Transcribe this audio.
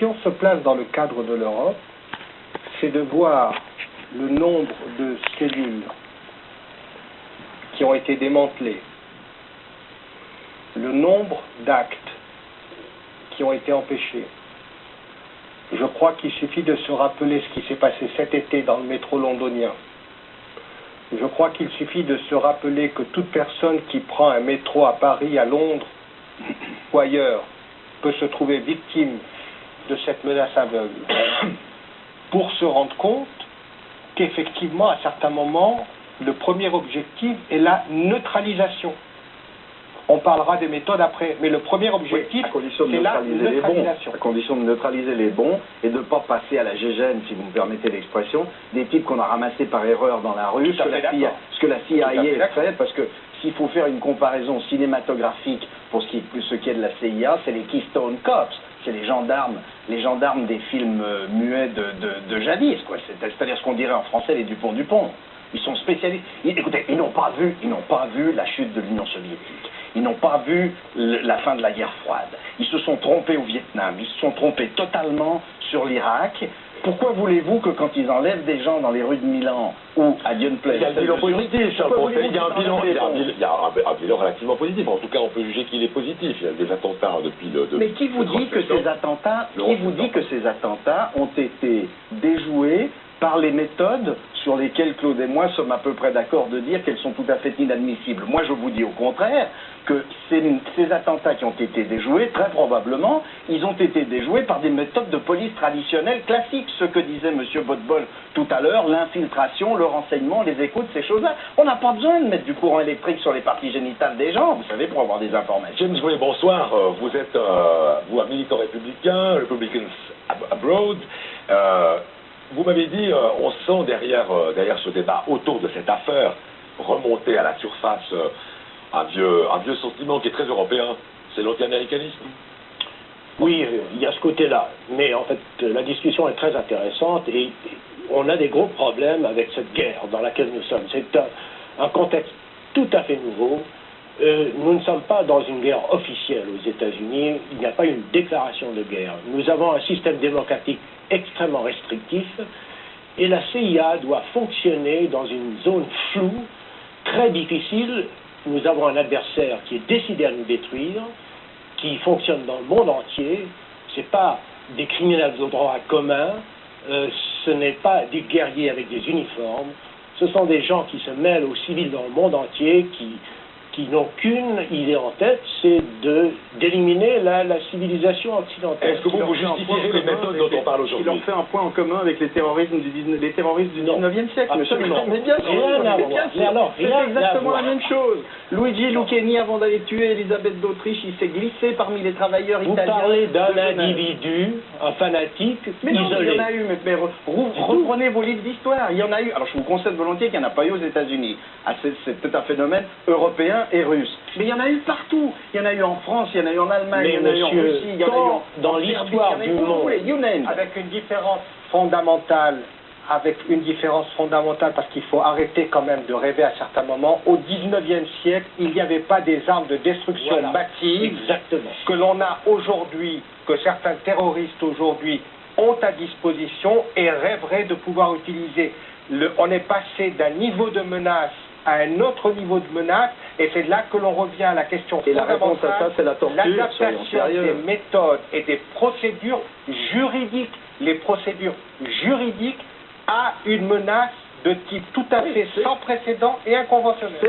si on se place dans le cadre de l'Europe, c'est de voir le nombre de cellules qui ont été démantelées, le nombre d'actes qui ont été empêchés. Je crois qu'il suffit de se rappeler ce qui s'est passé cet été dans le métro londonien. Je crois qu'il suffit de se rappeler que toute personne qui prend un métro à Paris, à Londres ou ailleurs peut se trouver victime de cette menace aveugle pour se rendre compte qu'effectivement, à certains moments, le premier objectif est la neutralisation. On parlera des méthodes après, mais le premier objectif, c'est la neutralisation. À condition de neutraliser les bons et de ne pas passer à la gégène, si vous me permettez l'expression, des types qu'on a ramassés par erreur dans la rue, ce que la CIA a fait, parce que s'il faut faire une comparaison cinématographique pour ce qui est de la CIA, c'est les Keystone Cops, c'est les gendarmes des films muets de jadis, quoi. C'est-à-dire ce qu'on dirait en français les Dupont-Dupont. Ils sont spécialistes. Écoutez, ils n'ont pas vu la chute de l'Union soviétique. Ils n'ont pas vu la fin de la guerre froide. Ils se sont trompés au Vietnam. Ils se sont trompés totalement sur l'Irak. Pourquoi voulez-vous que quand ils enlèvent des gens dans les rues de Milan ou à Dion Place, il y a un bilan positif, il y a un bilan relativement positif. En tout cas, on peut juger qu'il est positif. Il y a des attentats depuis le. Mais qui vous dit que ces attentats ont été déjoués par les méthodes sur lesquelles Claude et moi sommes à peu près d'accord de dire qu'elles sont tout à fait inadmissibles? Moi, je vous dis au contraire que ces attentats qui ont été déjoués, très probablement, ils ont été déjoués par des méthodes de police traditionnelles classiques. Ce que disait M. Botbol tout à l'heure, l'infiltration, le renseignement, les écoutes, ces choses-là. On n'a pas besoin de mettre du courant électrique sur les parties génitales des gens, vous savez, pour avoir des informations. James Way, bonsoir. Vous êtes un militant républicain, Republicans Abroad. Vous m'avez dit, on sent derrière ce débat autour de cette affaire remonter à la surface un vieux sentiment qui est très européen, c'est l'anti-américanisme. Oui, il y a ce côté-là, mais en fait la discussion est très intéressante et on a des gros problèmes avec cette guerre dans laquelle nous sommes. C'est un contexte tout à fait nouveau. Nous ne sommes pas dans une guerre officielle aux États-Unis, il n'y a pas une déclaration de guerre. Nous avons un système démocratique extrêmement restrictif et la CIA doit fonctionner dans une zone floue, très difficile. Nous avons un adversaire qui est décidé à nous détruire, qui fonctionne dans le monde entier. Ce n'est pas des criminels au droit commun, ce n'est pas des guerriers avec des uniformes, ce sont des gens qui se mêlent aux civils dans le monde entier, qui n'ont qu'une idée en tête, c'est d'éliminer la civilisation occidentale. Est-ce que vous justifierez les méthodes dont on parle aujourd'hui? Il leur fait un point en commun avec les terroristes du 19e siècle. Absolument. Mais bien sûr, c'est exactement la même chose. Luigi Lucchini, avant d'aller tuer Elisabeth d'Autriche, il s'est glissé parmi les travailleurs italiens. Vous parlez d'un individu, un fanatique, mais non, isolé. Il y en a eu, mais reprenez vos livres d'histoire. Il y en a eu. Alors je vous concède volontiers qu'il n'y en a pas eu aux États-Unis. C'est un phénomène européen et russe. Mais il y en a eu partout. Il y en a eu en France, il y en a eu en Allemagne, il y en a eu en Russie, il y en a eu dans l'histoire du monde. Avec une différence fondamentale, parce qu'il faut arrêter quand même de rêver à certains moments. Au 19e siècle, il n'y avait pas des armes de destruction massive que l'on a aujourd'hui, que certains terroristes aujourd'hui ont à disposition et rêveraient de pouvoir utiliser. On est passé d'un niveau de menace à un autre niveau de menace, et c'est là que l'on revient à la question fondamentale. La réponse à ça, c'est la torture, l'adaptation des méthodes et des procédures juridiques, les procédures juridiques à une menace de type tout à fait sans précédent et inconventionnel.